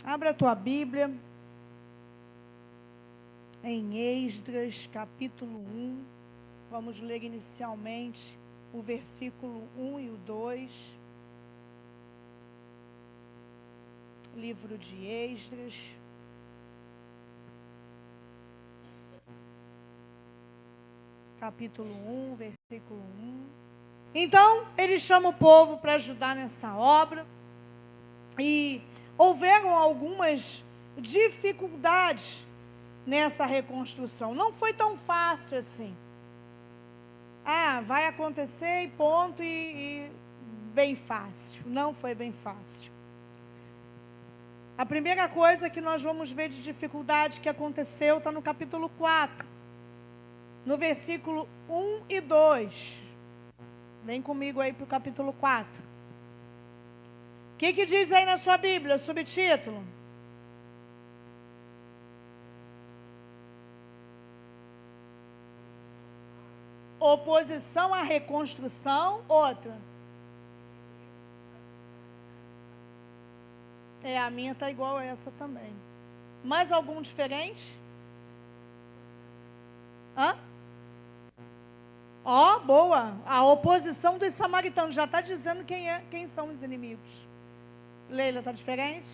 Abra a tua Bíblia em Esdras, capítulo 1. Vamos ler inicialmente o versículo 1 e o 2. Livro de Esdras. Capítulo 1, versículo 1. Então, ele chama o povo para ajudar nessa obra. E houveram algumas dificuldades nessa reconstrução. Não foi tão fácil assim. Vai acontecer e ponto, e bem fácil. Não foi bem fácil. A primeira coisa que nós vamos ver de dificuldade que aconteceu está no capítulo 4, no versículo 1 e 2. Vem comigo aí para o capítulo 4. O que diz aí na sua Bíblia, o subtítulo? Oposição à reconstrução. Outra. A minha está igual a essa também. Mais algum diferente? Boa. A oposição dos samaritanos. Já está dizendo quem são os inimigos. Leila, está diferente?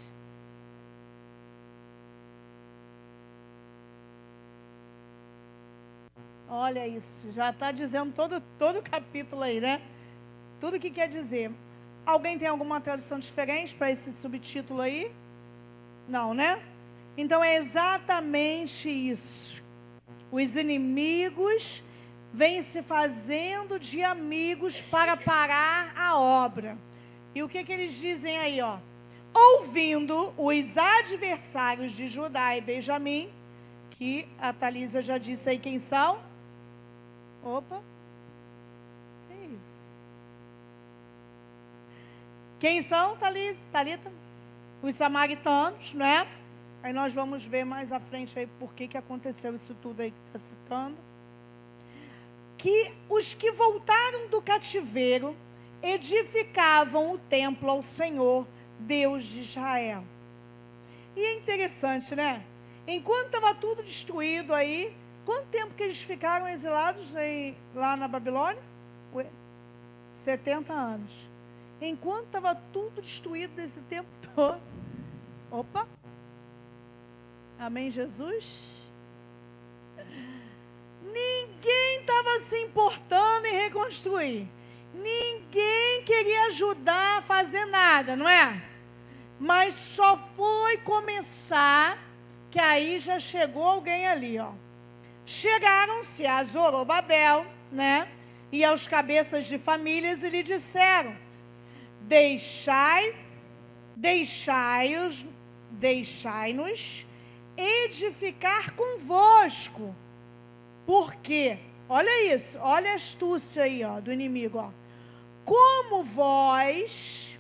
Olha isso. Já está dizendo todo o capítulo aí, né? Tudo que quer dizer. Alguém tem alguma tradução diferente para esse subtítulo aí? Não, né? Então é exatamente isso. Os inimigos vêm se fazendo de amigos para parar a obra. E o que eles dizem aí, ó? Ouvindo os adversários de Judá e Benjamim, que a Thalisa já disse aí quem são. Opa. Que isso? Quem são, Thalita? Os samaritanos, né? Aí nós vamos ver mais à frente aí por que aconteceu isso tudo aí que está citando. Que os que voltaram do cativeiro edificavam o templo ao Senhor, Deus de Israel. E é interessante, né? Enquanto estava tudo destruído aí, quanto tempo que eles ficaram exilados lá na Babilônia? 70 anos. Enquanto estava tudo destruído desse tempo todo. Opa! Amém, Jesus? Ninguém estava se importando em reconstruir. Ninguém queria ajudar a fazer nada, não é? Mas só foi começar que aí já chegou alguém ali, ó. Chegaram-se a Zorobabel, né? E aos cabeças de famílias e lhe disseram: Deixai-nos edificar convosco. Por quê? Olha isso, olha a astúcia aí, ó, do inimigo, ó. Como vós,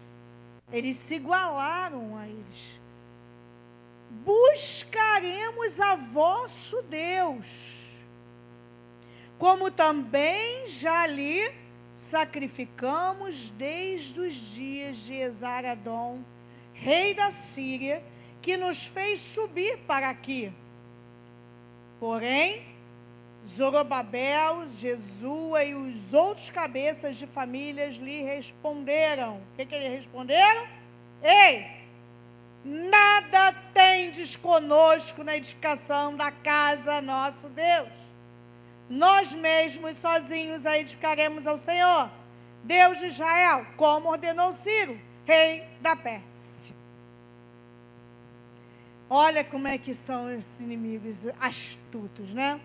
eles se igualaram a eles, buscaremos a vosso Deus, como também já lhe sacrificamos desde os dias de Esar-Adom, rei da Síria, que nos fez subir para aqui. Porém, Zorobabel, Jesua e os outros cabeças de famílias lhe responderam. O que eles responderam? Ei, nada tendes conosco na edificação da casa nosso Deus. Nós mesmos sozinhos a edificaremos ao Senhor, Deus de Israel, como ordenou Ciro, rei da Pérsia. Olha como é que são esses inimigos astutos, né?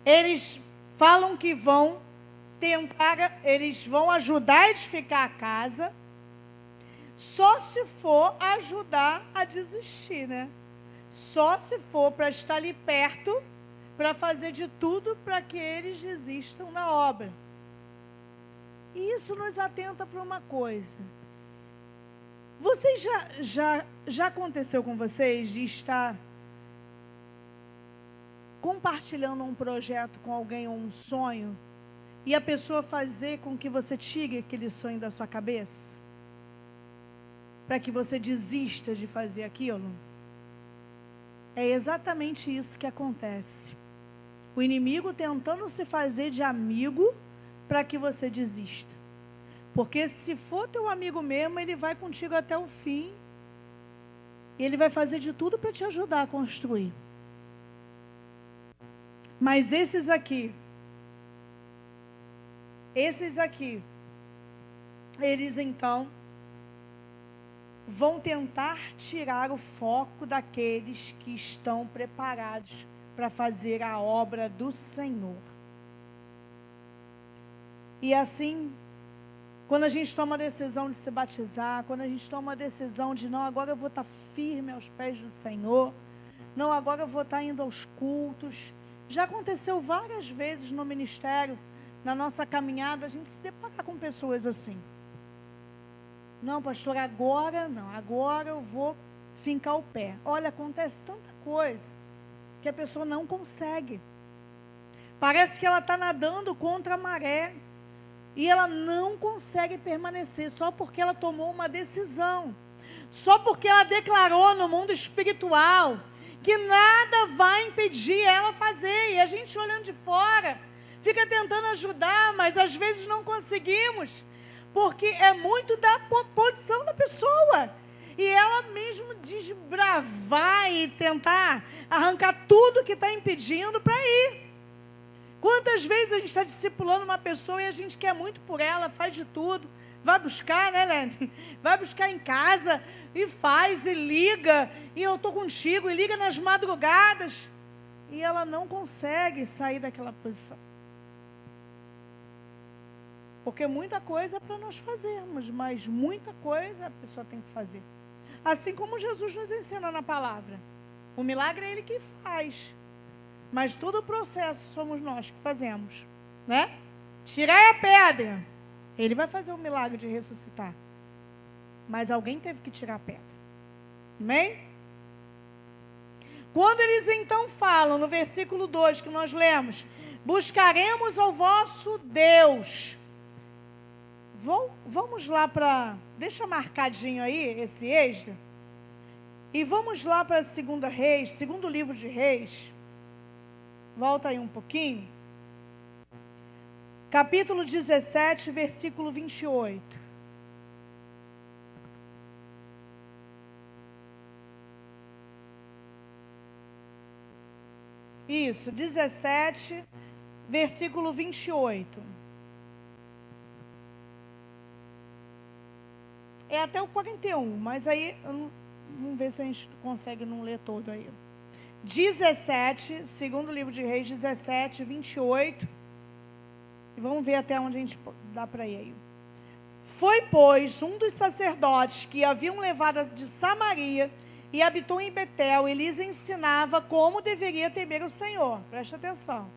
Eles falam que vão tentar, eles vão ajudar a edificar a casa, só se for ajudar a desistir, né? Só se for para estar ali perto, para fazer de tudo para que eles desistam na obra. E isso nos atenta para uma coisa. Vocês já aconteceu com vocês de estar compartilhando um projeto com alguém ou um sonho, e a pessoa fazer com que você tire aquele sonho da sua cabeça? para que você desista de fazer aquilo? É exatamente isso que acontece. O inimigo tentando se fazer de amigo para que você desista. Porque se for teu amigo mesmo, ele vai contigo até o fim. E ele vai fazer de tudo para te ajudar a construir. Mas esses aqui, eles então vão tentar tirar o foco daqueles que estão preparados para fazer a obra do Senhor. E assim, quando a gente toma a decisão de se batizar, quando a gente toma a decisão de, não, agora eu vou estar firme aos pés do Senhor, não, agora eu vou estar indo aos cultos. Já aconteceu várias vezes no ministério, na nossa caminhada, a gente se deparar com pessoas assim. Não, pastor, agora não, agora eu vou fincar o pé. Olha, acontece tanta coisa que a pessoa não consegue. Parece que ela está nadando contra a maré e ela não consegue permanecer só porque ela tomou uma decisão, só porque ela declarou no mundo espiritual que nada vai impedir ela fazer. E a gente olhando de fora, fica tentando ajudar, mas às vezes não conseguimos, porque é muito da posição da pessoa. E ela mesmo desbravar e tentar arrancar tudo que está impedindo para ir. Quantas vezes a gente está discipulando uma pessoa e a gente quer muito por ela, faz de tudo, vai buscar, né, Lene? Vai buscar em casa e faz, e liga, e eu estou contigo, e liga nas madrugadas. E ela não consegue sair daquela posição. Porque muita coisa é para nós fazermos, mas muita coisa a pessoa tem que fazer. Assim como Jesus nos ensina na palavra. O milagre é Ele que faz. Mas todo o processo somos nós que fazemos, né? Tirar a pedra. Ele vai fazer o milagre de ressuscitar. Mas alguém teve que tirar a pedra. Amém? Quando eles então falam, no versículo 2 que nós lemos, buscaremos ao vosso Deus. Vamos lá para... Deixa marcadinho aí esse Êxodo. E vamos lá para 2 Reis, segundo livro de Reis. Volta aí um pouquinho. Capítulo 17, versículo 28. Isso, 17, versículo 28. É até o 41, mas aí, vamos ver se a gente consegue não ler todo aí. 17, segundo livro de Reis, 17, 28. E vamos ver até onde a gente dá para ir aí. Foi, pois, um dos sacerdotes que haviam levado de Samaria e habitou em Betel, e lhes ensinava como deveria temer o Senhor. Presta atenção.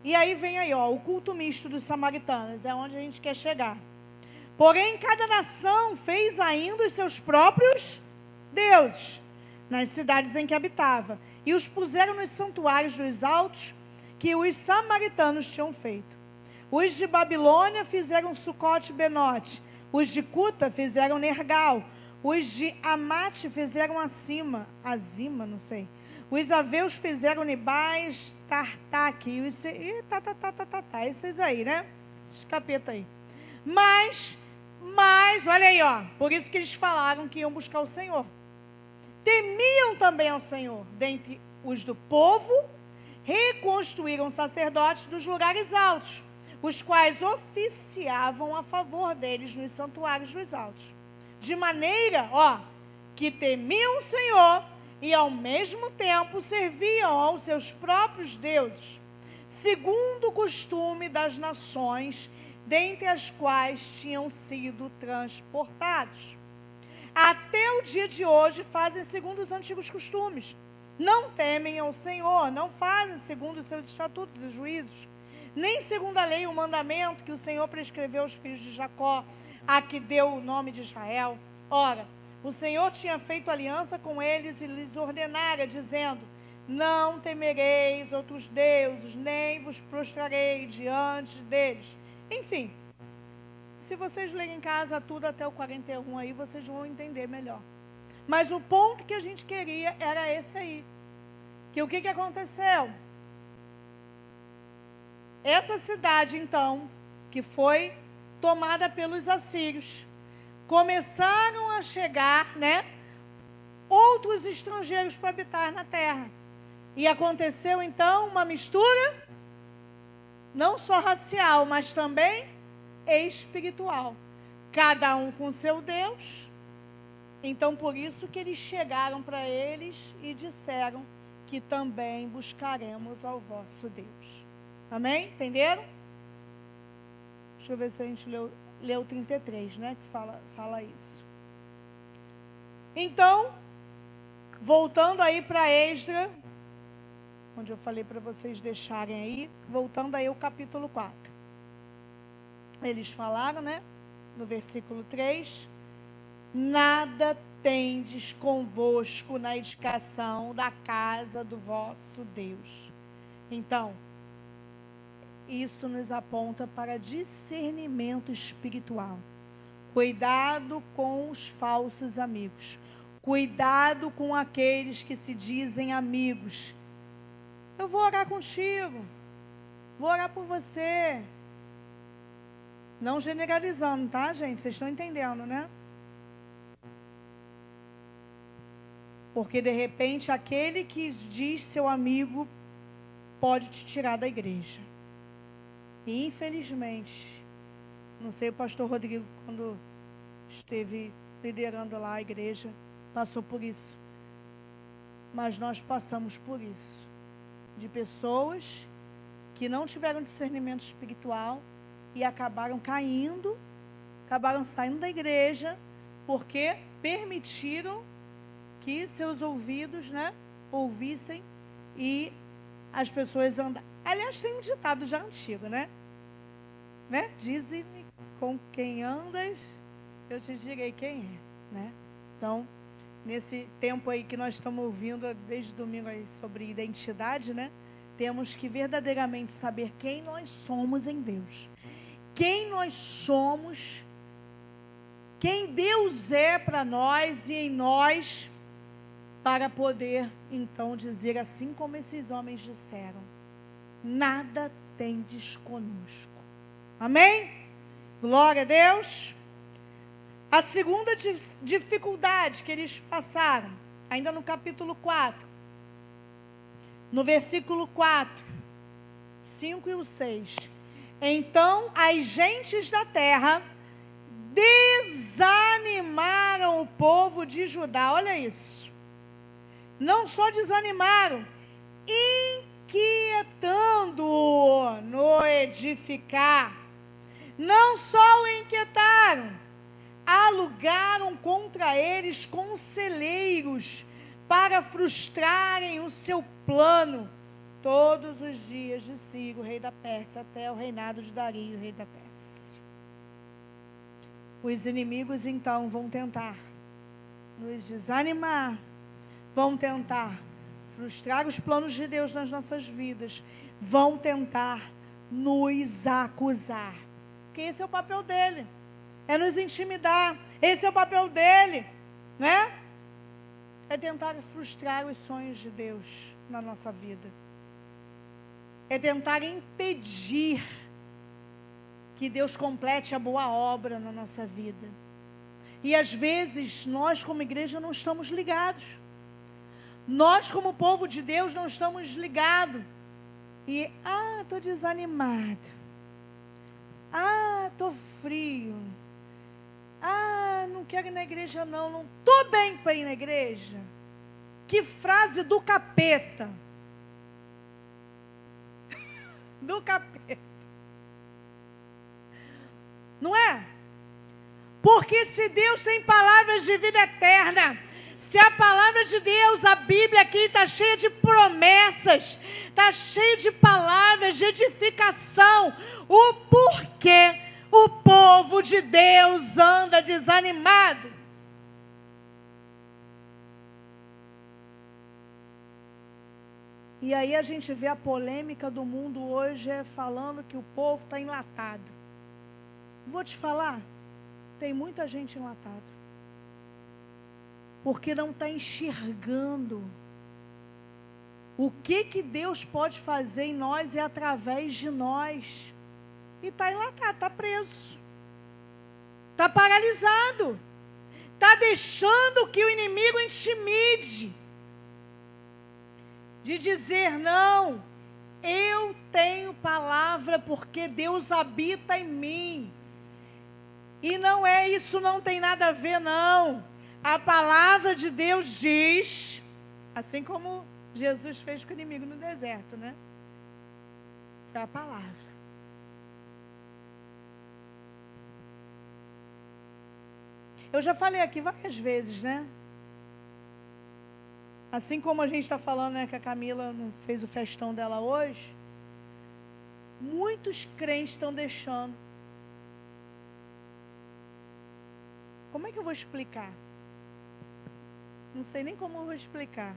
E aí vem aí, ó, o culto misto dos samaritanos, é onde a gente quer chegar. Porém, cada nação fez ainda os seus próprios deuses nas cidades em que habitava, e os puseram nos santuários dos altos que os samaritanos tinham feito. Os de Babilônia fizeram Sucote e Benote, os de Cuta fizeram Nergal, os de Amate fizeram Azima, não sei. Os aveus fizeram Nibais, Tartaque, esses aí, né? Esses capeta aí. Mas, olha aí, ó, por isso que eles falaram que iam buscar o Senhor. Temiam também ao Senhor. Dentre os do povo, reconstruíram sacerdotes dos lugares altos, os quais oficiavam a favor deles nos santuários dos altos. De maneira, ó, que temiam o Senhor e ao mesmo tempo serviam aos seus próprios deuses, segundo o costume das nações, dentre as quais tinham sido transportados. Até o dia de hoje fazem segundo os antigos costumes. Não temem ao Senhor, não fazem segundo os seus estatutos e juízos, nem segundo a lei e o mandamento que o Senhor prescreveu aos filhos de Jacó, a que deu o nome de Israel. Ora, o Senhor tinha feito aliança com eles e lhes ordenara, dizendo: não temereis outros deuses, nem vos prostrarei diante deles. Enfim, se vocês lerem em casa tudo até o 41 aí, vocês vão entender melhor. Mas o ponto que a gente queria era esse aí. Que o que aconteceu? Essa cidade, então, que foi tomada pelos assírios, começaram a chegar, outros estrangeiros para habitar na terra. E aconteceu, então, uma mistura, não só racial, mas também espiritual. Cada um com seu Deus. Então, por isso que eles chegaram para eles e disseram que também buscaremos ao vosso Deus. Amém? Entenderam? Deixa eu ver se a gente leu 33, que fala isso. Então, voltando aí para Esdras, onde eu falei para vocês deixarem aí, voltando aí ao capítulo 4. Eles falaram, no versículo 3, nada tendes convosco na edificação da casa do vosso Deus. Então, isso nos aponta para discernimento espiritual. Cuidado com os falsos amigos. Cuidado com aqueles que se dizem amigos. Eu vou orar contigo. Vou orar por você. Não generalizando, tá, gente? Vocês estão entendendo, Porque, de repente, aquele que diz seu amigo pode te tirar da igreja. E, infelizmente, não sei, o pastor Rodrigo, quando esteve liderando lá a igreja, passou por isso. Mas nós passamos por isso. De pessoas que não tiveram discernimento espiritual e acabaram caindo, acabaram saindo da igreja, porque permitiram que seus ouvidos, ouvissem e as pessoas andaram. Aliás, tem um ditado já antigo, Dize-me com quem andas, eu te direi quem é, Então, nesse tempo aí que nós estamos ouvindo desde domingo aí sobre identidade, temos que verdadeiramente saber quem nós somos em Deus. Quem nós somos, quem Deus é para nós e em nós, para poder, então, dizer assim como esses homens disseram, nada tendes conosco. Amém? Glória a Deus. A segunda dificuldade que eles passaram, ainda no capítulo 4, no versículo 4, 5 e o 6. Então, as gentes da terra desanimaram o povo de Judá. Olha isso. Não só desanimaram, inquietando-o no edificar. Não só o inquietaram, alugaram contra eles conselheiros para frustrarem o seu plano todos os dias de Ciro, rei da Pérsia, até o reinado de Dario, rei da Pérsia. Os inimigos, então, vão tentar nos desanimar, vão tentar frustrar os planos de Deus nas nossas vidas, vão tentar nos acusar. Porque esse é o papel dele, é nos intimidar, esse é o papel dele, É tentar frustrar os sonhos de Deus na nossa vida. É tentar impedir que Deus complete a boa obra na nossa vida. E às vezes, nós como igreja não estamos ligados. Nós como povo de Deus não estamos ligados. E, estou desanimado. Estou frio. Não quero ir na igreja não estou bem para ir na igreja. Que frase do capeta. Do capeta. Não é? Porque se Deus tem palavras de vida eterna, se a palavra de Deus, a Bíblia aqui está cheia de promessas, está cheia de palavras de edificação, o porquê o povo de Deus anda desanimado? E aí a gente vê a polêmica do mundo hoje falando que o povo está enlatado. Vou te falar, tem muita gente enlatada. Porque não está enxergando o que Deus pode fazer em nós e através de nós. E está enlatado, está preso. Está paralisado. Está deixando que o inimigo intimide. De dizer, não, eu tenho palavra porque Deus habita em mim. E não é isso, não tem nada a ver, não. A palavra de Deus diz, assim como Jesus fez com o inimigo no deserto, né? Foi a palavra. Eu já falei aqui várias vezes, né? Assim como a gente está falando, né, que a Camila não fez o festão dela hoje, muitos crentes estão deixando. Como é que eu vou explicar? Não sei nem como eu vou explicar.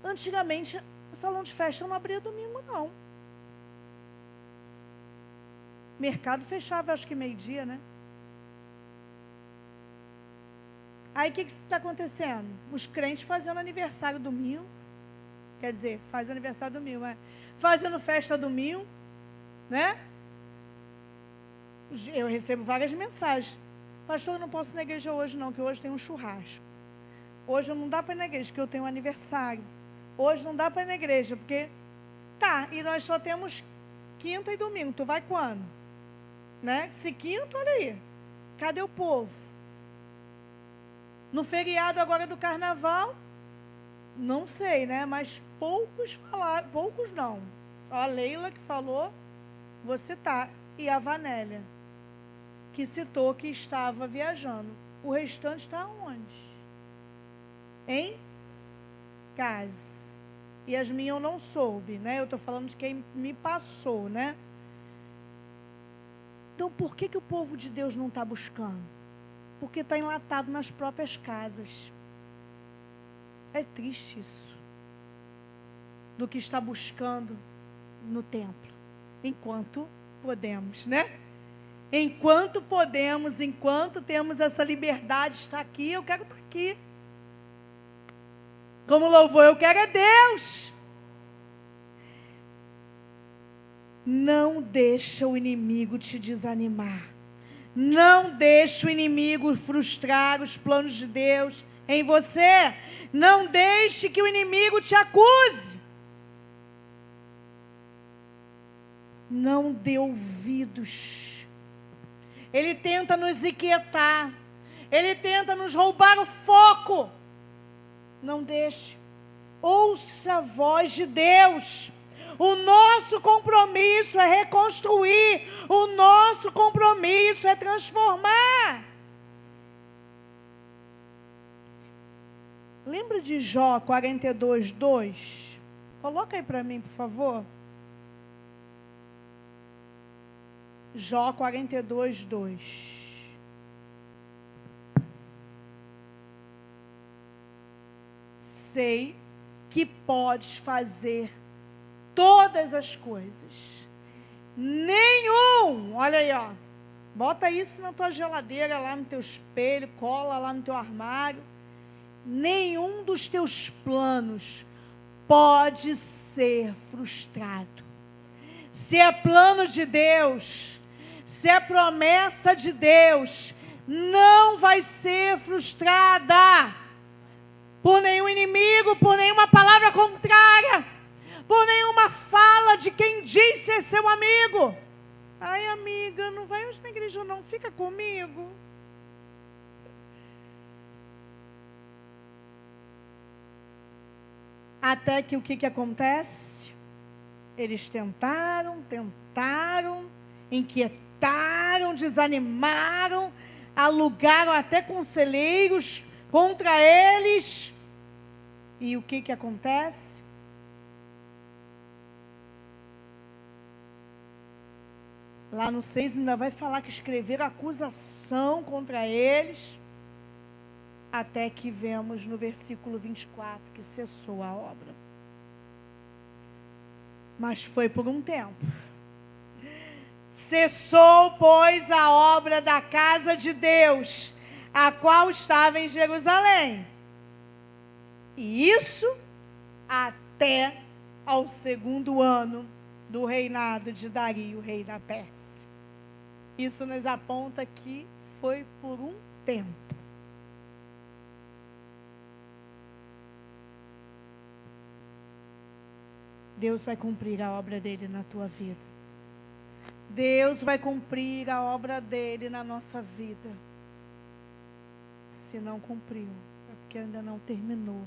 Antigamente, o salão de festa não abria domingo, não. Mercado fechava, acho que meio-dia, né? Aí, o que está acontecendo? Os crentes fazendo aniversário domingo. Quer dizer, faz aniversário domingo, mas fazendo festa domingo, né? Eu recebo várias mensagens. Pastor, eu não posso ir na igreja hoje não, que hoje tem um churrasco. Hoje não dá para ir na igreja, porque eu tenho um aniversário. Hoje não dá para ir na igreja, porque... Tá, e nós só temos quinta e domingo. Tu vai quando? Né? Se quinta, olha aí. Cadê o povo? No feriado agora do carnaval, não sei, né? Mas poucos falaram, poucos não. A Leila que falou, você tá. E a Vanélia, que citou que estava viajando. O restante está onde? Em casa. E as minhas eu não soube, né? Eu estou falando de quem me passou, né? Então, por que o povo de Deus não está buscando? Porque está enlatado nas próprias casas. É triste isso. Do que está buscando no templo. Enquanto podemos, né? Enquanto podemos, enquanto temos essa liberdade de estar aqui, eu quero estar aqui. Como louvor, eu quero é Deus. Não deixa o inimigo te desanimar. Não deixe o inimigo frustrar os planos de Deus em você. Não deixe que o inimigo te acuse. Não dê ouvidos. Ele tenta nos inquietar. Ele tenta nos roubar o foco. Não deixe. Ouça a voz de Deus. O nosso compromisso é reconstruir. O nosso compromisso é transformar. Lembra de Jó 42, 2? Coloca aí para mim, por favor. Jó 42, 2. Sei que podes fazer todas as coisas. Nenhum, olha aí, ó. Bota isso na tua geladeira, lá no teu espelho, cola lá no teu armário. Nenhum dos teus planos pode ser frustrado. Se é plano de Deus, se é promessa de Deus, não vai ser frustrada por nenhum inimigo, por nenhuma palavra contrária, por nenhuma fala de quem diz ser seu amigo. Ai, amiga, não vai hoje na igreja não, fica comigo. Até que o que acontece? Eles tentaram, inquietaram, desanimaram, alugaram até conselheiros contra eles. E o que acontece? Lá no 6 ainda vai falar que escreveram acusação contra eles. Até que vemos no versículo 24 que cessou a obra. Mas foi por um tempo. Cessou, pois, a obra da casa de Deus, a qual estava em Jerusalém. E isso até ao 2º ano do reinado de Dario, rei da Pérsia. Isso nos aponta que foi por um tempo. Deus vai cumprir a obra dele na tua vida. Deus vai cumprir a obra dele na nossa vida. Se não cumpriu, é porque ainda não terminou.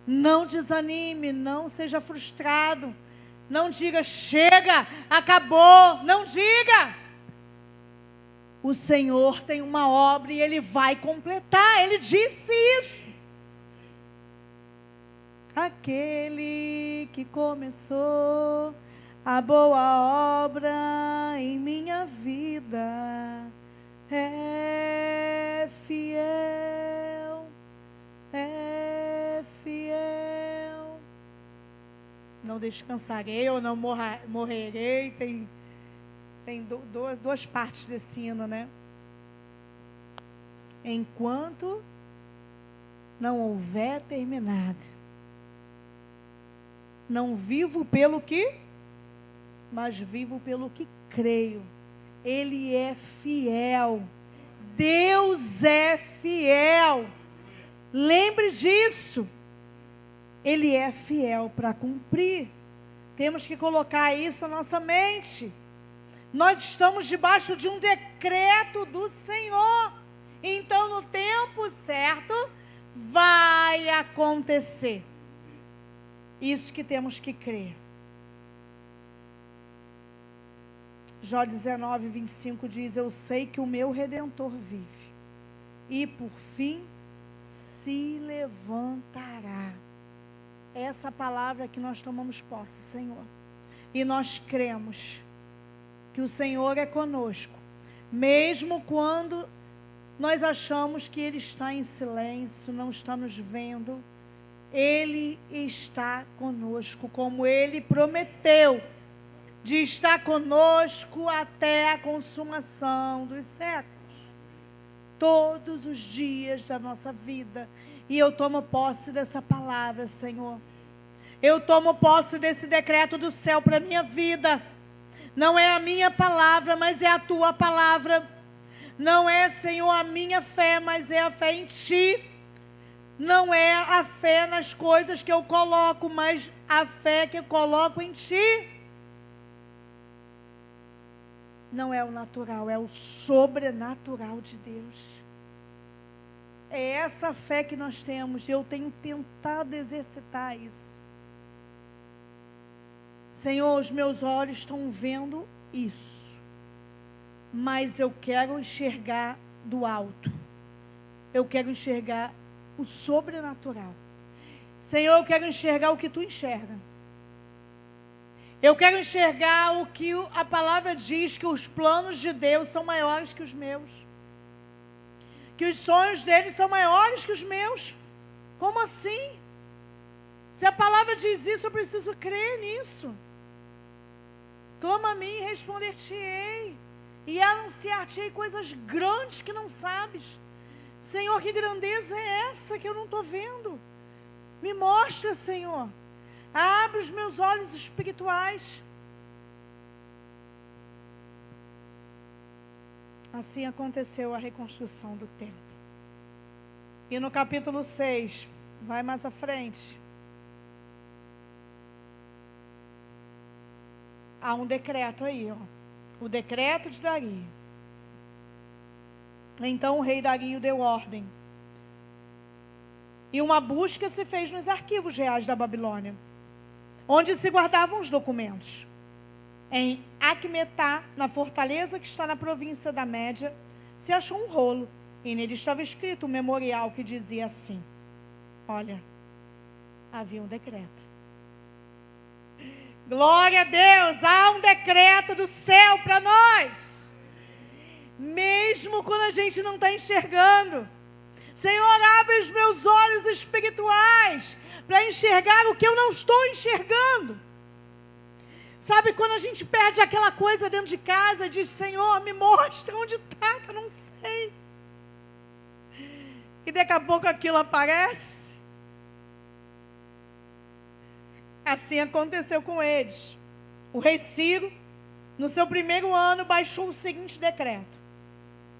Não desanime, não seja frustrado. Não diga, chega, acabou. Não diga. O Senhor tem uma obra e Ele vai completar. Ele disse isso. Aquele que começou a boa obra em minha vida é fiel, é fiel. Não descansarei ou não morrerei. Tem duas partes desse hino, né? Enquanto não houver terminado. Não vivo pelo que, mas vivo pelo que creio. Ele é fiel. Deus é fiel. Lembre disso. Ele é fiel para cumprir. Temos que colocar isso na nossa mente. Nós estamos debaixo de um decreto do Senhor. Então, no tempo certo, vai acontecer. Isso que temos que crer. Jó 19, 25 diz, eu sei que o meu Redentor vive, e por fim se levantará. Essa palavra que nós tomamos posse, Senhor. E nós cremos que o Senhor é conosco, mesmo quando nós achamos que Ele está em silêncio, não está nos vendo. Ele está conosco, como Ele prometeu, de estar conosco até a consumação dos séculos. Todos os dias da nossa vida. E eu tomo posse dessa palavra, Senhor. Eu tomo posse desse decreto do céu para a minha vida. Não é a minha palavra, mas é a Tua palavra. Não é, Senhor, a minha fé, mas é a fé em Ti. Não é a fé nas coisas que eu coloco, mas a fé que eu coloco em Ti. Não é o natural, é o sobrenatural de Deus. É essa fé que nós temos. Eu tenho tentado exercitar isso. Senhor, os meus olhos estão vendo isso. Mas eu quero enxergar do alto. Eu quero enxergar o sobrenatural. Senhor, eu quero enxergar o que Tu enxerga. Eu quero enxergar o que a palavra diz, que os planos de Deus são maiores que os meus. Que os sonhos dele são maiores que os meus. Como assim? Se a palavra diz isso, eu preciso crer nisso. Clama a mim e responder-te-ei. E anunciar-te-ei coisas grandes que não sabes. Senhor, que grandeza é essa que eu não estou vendo? Me mostra, Senhor. Abre os meus olhos espirituais. Assim aconteceu a reconstrução do templo. E no capítulo 6, vai mais à frente. Há um decreto aí, ó. O decreto de Dario. Então o rei Dario deu ordem. E uma busca se fez nos arquivos reais da Babilônia, onde se guardavam os documentos. Em Acmetá, na fortaleza que está na província da Média, se achou um rolo. E nele estava escrito um memorial que dizia assim. Olha, havia um decreto. Glória a Deus, há um decreto do céu para nós. Mesmo quando a gente não está enxergando. Senhor, abre os meus olhos espirituais para enxergar o que eu não estou enxergando. Sabe quando a gente perde aquela coisa dentro de casa, diz, Senhor, me mostra onde está, que eu não sei. E daqui a pouco aquilo aparece. Assim aconteceu com eles. O rei Ciro, no seu primeiro ano, baixou o seguinte decreto: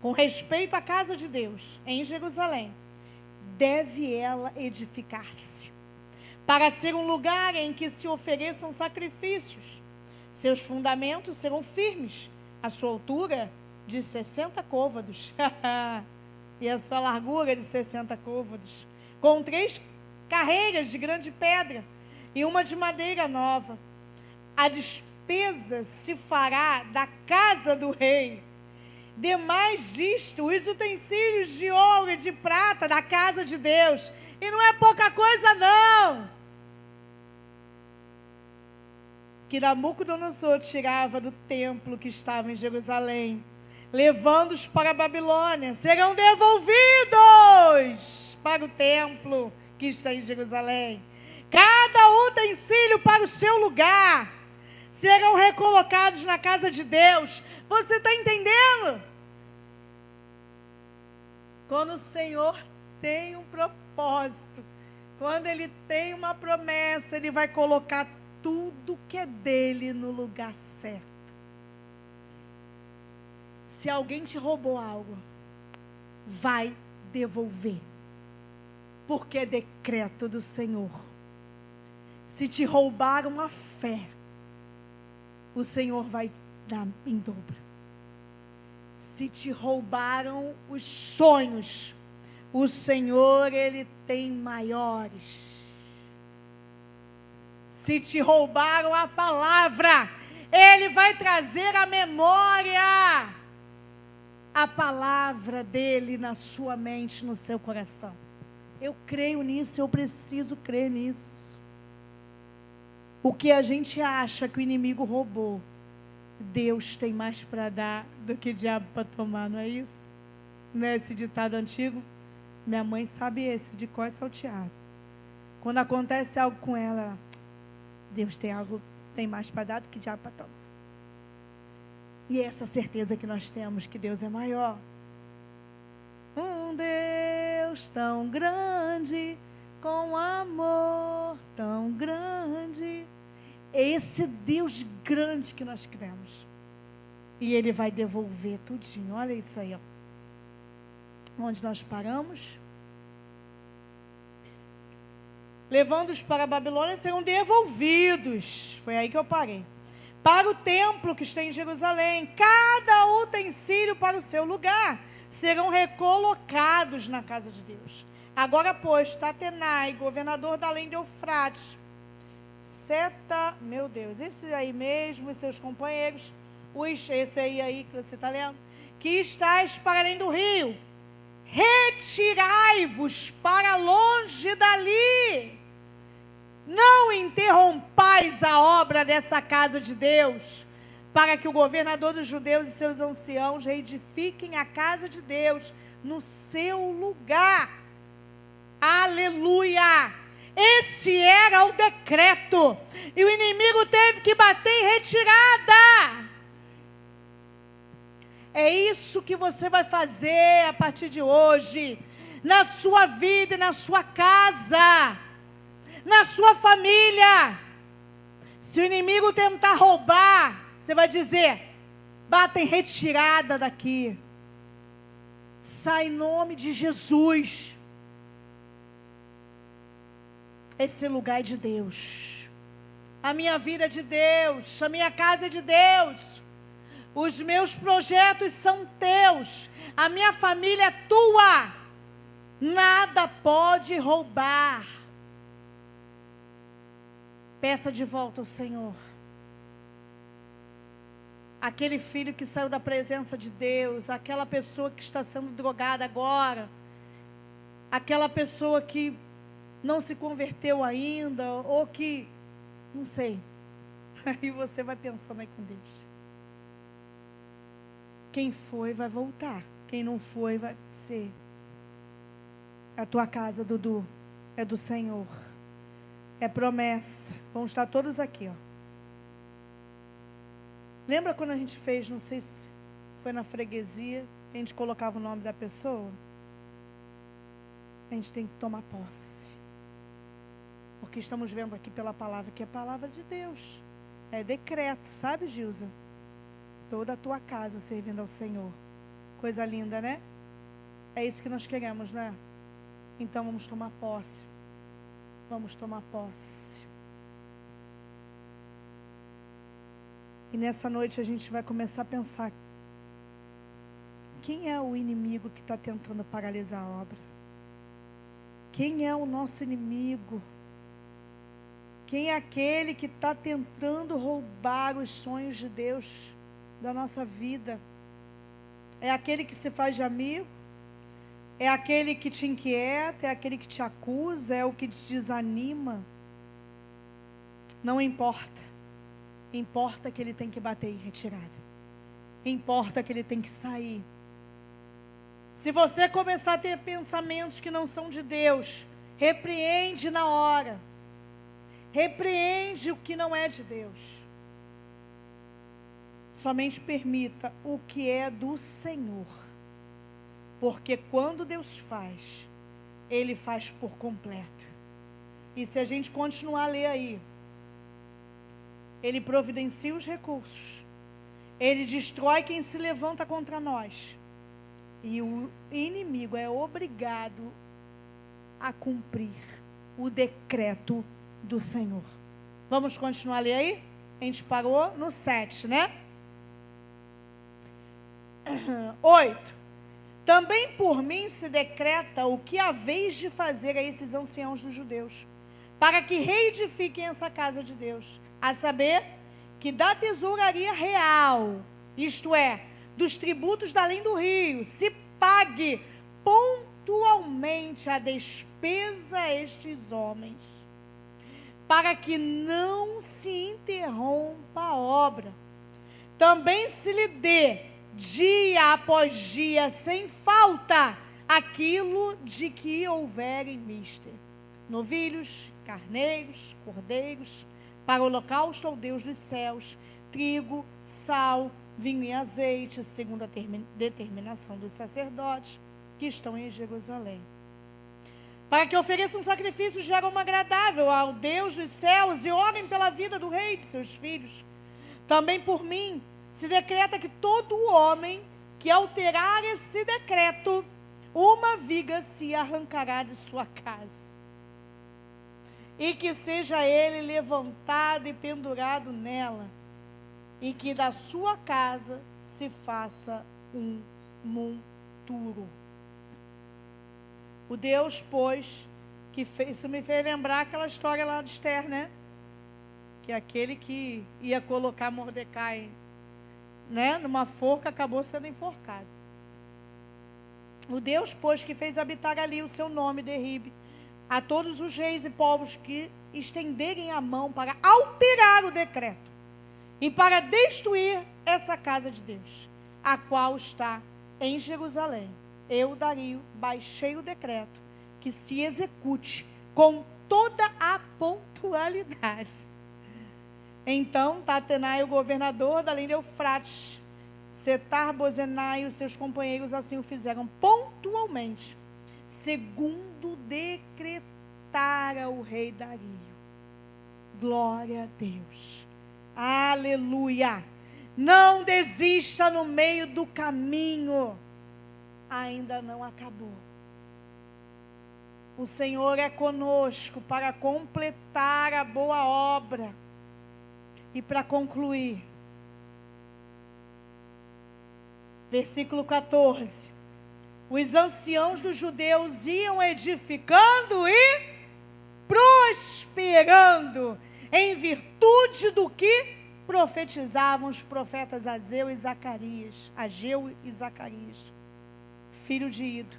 com respeito à casa de Deus, em Jerusalém, deve ela edificar-se, para ser um lugar em que se ofereçam sacrifícios. Seus fundamentos serão firmes, a sua altura de 60 côvados, e a sua largura de 60 côvados, com 3 carreiras de grande pedra, e uma de madeira nova. A despesa se fará da casa do rei. Demais disto, os utensílios de ouro e de prata da casa de Deus. E não é pouca coisa, não. Que Nabucodonosor tirava do templo que estava em Jerusalém, levando-os para a Babilônia, serão devolvidos para o templo que está em Jerusalém. Cada utensílio para o seu lugar. Serão recolocados na casa de Deus. Você está entendendo? Quando o Senhor tem um propósito, quando Ele tem uma promessa, Ele vai colocar tudo que é dele no lugar certo. Se alguém te roubou algo, vai devolver, porque é decreto do Senhor. Se te roubaram a fé, o Senhor vai dar em dobro. Se te roubaram os sonhos, o Senhor, Ele tem maiores. Se te roubaram a palavra, Ele vai trazer à memória a palavra dEle na sua mente, no seu coração. Eu creio nisso, eu preciso crer nisso. O que a gente acha que o inimigo roubou, Deus tem mais para dar do que o diabo para tomar, não é isso? Não é esse ditado antigo? Minha mãe sabe esse, de cor salteado. Quando acontece algo com ela, Deus tem mais para dar do que o diabo para tomar. E é essa certeza que nós temos, que Deus é maior. Um Deus tão grande, com amor tão grande. É esse Deus grande que nós cremos. E Ele vai devolver tudinho. Olha isso aí, ó. Onde nós paramos. Levando-os para a Babilônia, serão devolvidos. Foi aí que eu parei. Para o templo que está em Jerusalém. Cada utensílio para o seu lugar. Serão recolocados na casa de Deus. Agora, pois, Tatenai, governador da além de Eufrates, meu Deus, esse aí mesmo, e seus companheiros, esse aí que você está lendo, que estáis para além do rio, retirai-vos para longe dali, não interrompais a obra dessa casa de Deus, para que o governador dos judeus e seus anciãos reedifiquem a casa de Deus no seu lugar. Aleluia! Esse era o decreto. E o inimigo teve que bater em retirada. É isso que você vai fazer a partir de hoje. Na sua vida e na sua casa. Na sua família. Se o inimigo tentar roubar, você vai dizer, bata em retirada daqui. Sai em nome de Jesus. Esse lugar é de Deus. A minha vida é de Deus. A minha casa é de Deus. Os meus projetos são teus. A minha família é tua. Nada pode roubar. Peça de volta ao Senhor. Aquele filho que saiu da presença de Deus. Aquela pessoa que está sendo drogada agora. Aquela pessoa que não se converteu ainda, ou que, não sei. Aí você vai pensando aí com Deus. Quem foi vai voltar. Quem não foi vai ser. A tua casa, Dudu, é do Senhor. É promessa. Vão estar todos aqui, ó. Lembra quando a gente fez, não sei se foi na freguesia, a gente colocava o nome da pessoa? A gente tem que tomar posse. Porque estamos vendo aqui pela palavra, que é a palavra de Deus. É decreto, sabe, Gilza? Toda a tua casa servindo ao Senhor. Coisa linda, né? É isso que nós queremos, né? Então vamos tomar posse. Vamos tomar posse. E nessa noite a gente vai começar a pensar: quem é o inimigo que está tentando paralisar a obra? Quem é o nosso inimigo? Quem é aquele que está tentando roubar os sonhos de Deus da nossa vida? É aquele que se faz de amigo? É aquele que te inquieta? É aquele que te acusa? É o que te desanima? Não importa. Importa que ele tem que bater em retirada. Importa que ele tem que sair. Se você começar a ter pensamentos que não são de Deus, repreende na hora. Repreende o que não é de Deus. Somente permita o que é do Senhor. Porque quando Deus faz, Ele faz por completo. E se a gente continuar a ler aí, Ele providencia os recursos. Ele destrói quem se levanta contra nós. E o inimigo é obrigado a cumprir o decreto do Senhor. Vamos continuar a ler aí? A gente parou no 7, né? 8. Também por mim se decreta o que haveis de fazer a esses anciãos dos judeus, para que reedifiquem essa casa de Deus, a saber, que da tesouraria real, isto é, dos tributos da além do rio, se pague pontualmente a despesa a estes homens, para que não se interrompa a obra. Também se lhe dê, dia após dia, sem falta, aquilo de que houver em mister: novilhos, carneiros, cordeiros, para o holocausto ao Deus dos céus, trigo, sal, vinho e azeite, segundo a determinação dos sacerdotes que estão em Jerusalém. Para que ofereçam sacrifícios de aroma agradável ao Deus dos céus e orem pela vida do rei e de seus filhos. Também por mim se decreta que todo homem que alterar esse decreto, uma viga se arrancará de sua casa, e que seja ele levantado e pendurado nela, e que da sua casa se faça um monturo. O Deus, pois, que fez, isso me fez lembrar aquela história lá de Esther, né? Que aquele que ia colocar Mordecai, né, numa forca, acabou sendo enforcado. O Deus, pois, que fez habitar ali o seu nome, Derribe, a todos os reis e povos que estenderem a mão para alterar o decreto e para destruir essa casa de Deus, a qual está em Jerusalém. Eu, Dario, baixei o decreto que se execute com toda a pontualidade. Então, Tatenai, o governador da além do Eufrates, Setar-Bozenai e os seus companheiros assim o fizeram pontualmente, segundo decretara o rei Dario. Glória a Deus. Aleluia. Não desista no meio do caminho. Ainda não acabou. O Senhor é conosco para completar a boa obra. E para concluir, versículo 14. Os anciãos dos judeus iam edificando e prosperando, em virtude do que profetizavam os profetas Ageu e Zacarias, filho de Ido.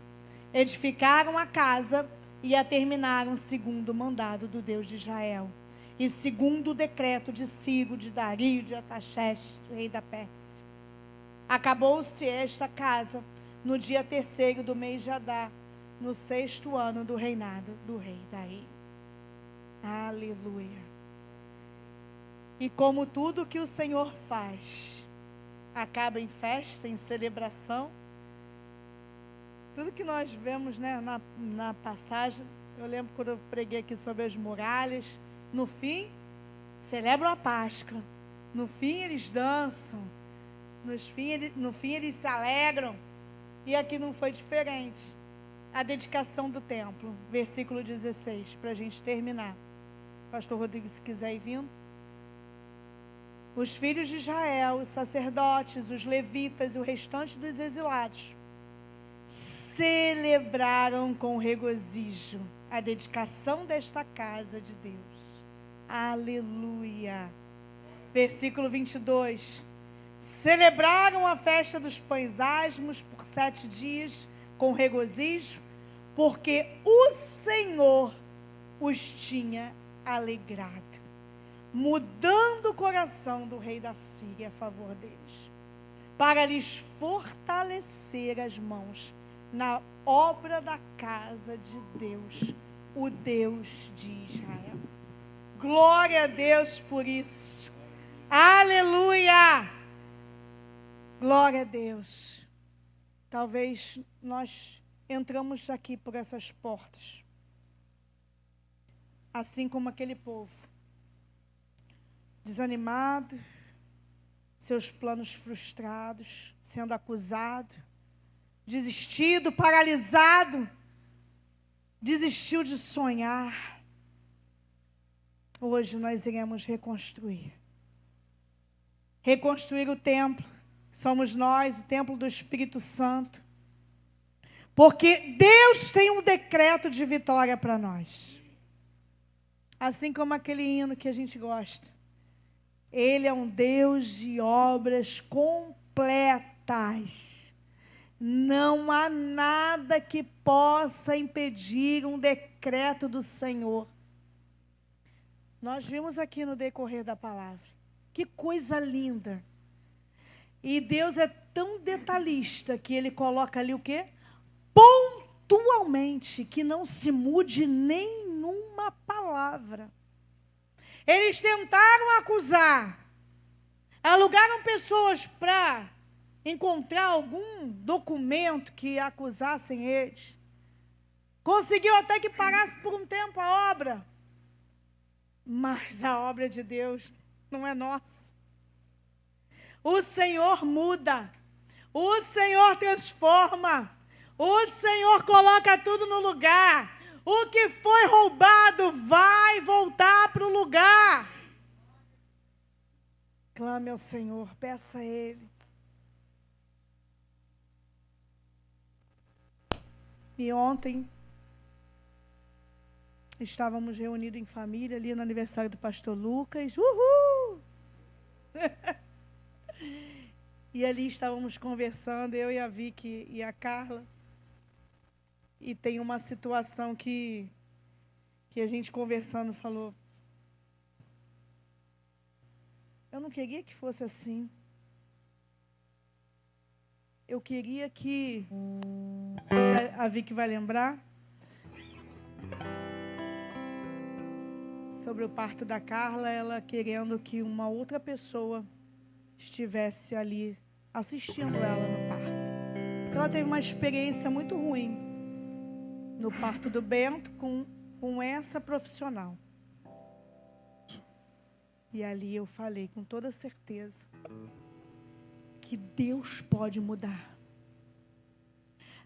Edificaram a casa e a terminaram segundo o mandado do Deus de Israel, e segundo o decreto de Ciro, de Dario, de Artaxerxes, rei da Pérsia. Acabou-se esta casa no dia 3º do mês de Adar, no 6º ano do reinado do rei Dario. Aleluia. E como tudo que o Senhor faz, acaba em festa, em celebração. Tudo que nós vemos, né, na passagem, eu lembro quando eu preguei aqui sobre as muralhas, no fim, celebram a Páscoa. No fim, eles dançam. No fim, eles se alegram. E aqui não foi diferente. A dedicação do templo, versículo 16, para a gente terminar. Pastor Rodrigo, se quiser ir vindo. Os filhos de Israel, os sacerdotes, os levitas e o restante dos exilados celebraram com regozijo a dedicação desta casa de Deus. Aleluia. Versículo 22. Celebraram a festa dos pães asmos por 7 dias com regozijo, porque o Senhor os tinha alegrado, mudando o coração do rei da Síria a favor deles, para lhes fortalecer as mãos na obra da casa de Deus, o Deus de Israel. Glória a Deus por isso. Aleluia! Glória a Deus. Talvez nós entramos aqui por essas portas, assim como aquele povo, desanimado, seus planos frustrados, sendo acusado, desistido, paralisado, desistiu de sonhar. Hoje nós iremos reconstruir o templo. Somos nós, o templo do Espírito Santo. Porque Deus tem um decreto de vitória para nós. Assim como aquele hino que a gente gosta. Ele é um Deus de obras completas. Não há nada que possa impedir um decreto do Senhor. Nós vimos aqui no decorrer da palavra. Que coisa linda. E Deus é tão detalhista que Ele coloca ali o quê? Pontualmente, que não se mude nenhuma palavra. Eles tentaram acusar, alugaram pessoas para encontrar algum documento que acusassem eles. Conseguiu até que parasse por um tempo a obra. Mas a obra de Deus não é nossa. O Senhor muda, o Senhor transforma, o Senhor coloca tudo no lugar. O que foi roubado vai voltar para o lugar. Clame ao Senhor, peça a Ele. E ontem estávamos reunidos em família ali no aniversário do pastor Lucas. Uhul! E ali estávamos conversando, eu e a Vicky e a Carla. E tem uma situação que a gente conversando falou: eu não queria que fosse assim. Eu queria que... A Vicky vai lembrar sobre o parto da Carla, ela querendo que uma outra pessoa estivesse ali assistindo ela no parto. Porque ela teve uma experiência muito ruim no parto do Bento com essa profissional. E ali eu falei com toda certeza que Deus pode mudar.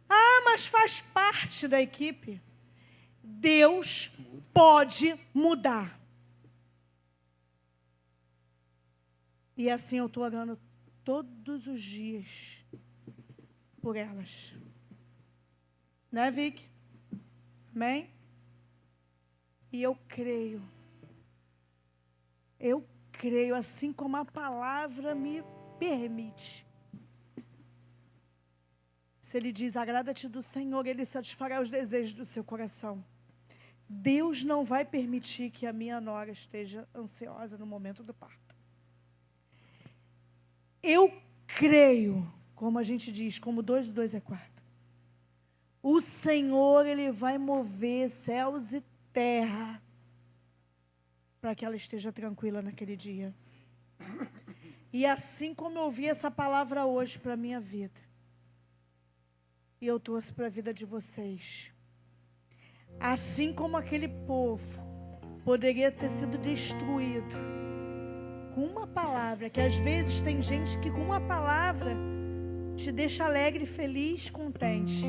Ah, mas faz parte da equipe. Deus pode mudar. E assim eu estou orando todos os dias por elas. Né, Vicky? Amém? E eu creio, assim como a palavra me permite. Se Ele diz, agrada-te do Senhor, Ele satisfará os desejos do seu coração. Deus não vai permitir que a minha nora esteja ansiosa no momento do parto. Eu creio, como a gente diz, como 2 e 2 é 4. O Senhor, Ele vai mover céus e terra para que ela esteja tranquila naquele dia. E assim como eu ouvi essa palavra hoje para a minha vida, e eu trouxe para a vida de vocês, assim como aquele povo poderia ter sido destruído com uma palavra, que às vezes tem gente que com uma palavra te deixa alegre, feliz, contente,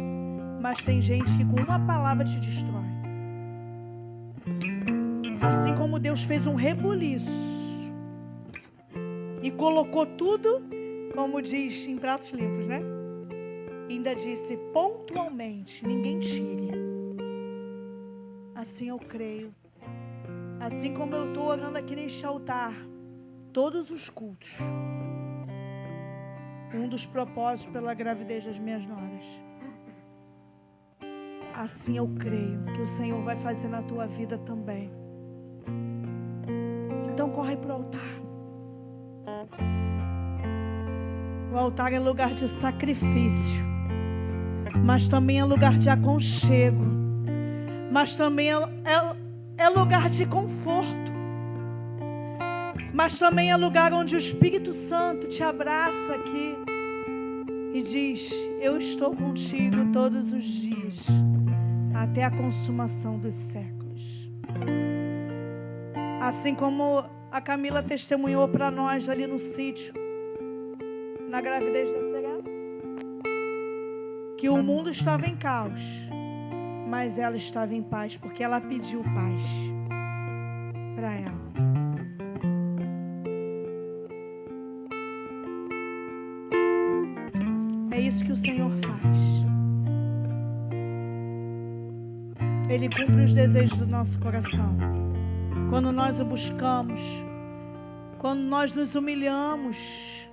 mas tem gente que com uma palavra te destrói. Assim como Deus fez um rebuliço e colocou tudo, como diz, em pratos limpos, né? E ainda disse pontualmente, ninguém tire. Assim eu creio. Assim como eu estou orando aqui neste altar, todos os cultos, um dos propósitos pela gravidez das minhas noras. Assim eu creio que o Senhor vai fazer na tua vida também. Então corre para o altar. O altar é lugar de sacrifício, mas também é lugar de aconchego, mas também é lugar de conforto, mas também é lugar onde o Espírito Santo te abraça aqui e diz: eu estou contigo todos os dias, até a consumação dos séculos. Assim como a Camila testemunhou para nós ali no sítio, na gravidez da Serena, que o mundo estava em caos, mas ela estava em paz, porque ela pediu paz para ela. É isso que o Senhor faz. Ele cumpre os desejos do nosso coração. Quando nós o buscamos, quando nós nos humilhamos,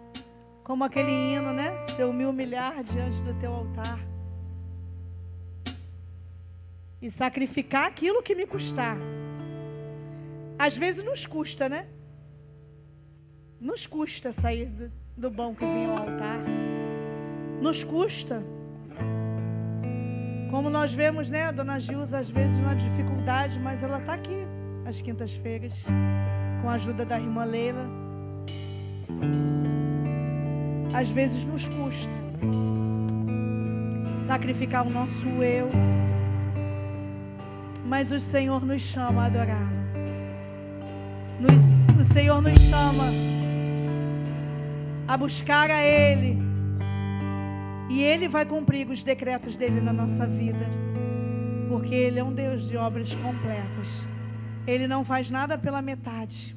como aquele hino, né? Se eu me humilhar diante do teu altar e sacrificar aquilo que me custar. Às vezes nos custa, né? Nos custa sair do banco e vir ao altar. Nos custa. Como nós vemos, né? A dona Gilza, às vezes, uma dificuldade, mas ela está aqui às quintas-feiras, com a ajuda da irmã Leila. Às vezes nos custa sacrificar o nosso eu, mas o Senhor nos chama a adorá-lo. O Senhor nos chama a buscar a Ele, e Ele vai cumprir os decretos dEle na nossa vida, porque Ele é um Deus de obras completas. Ele não faz nada pela metade.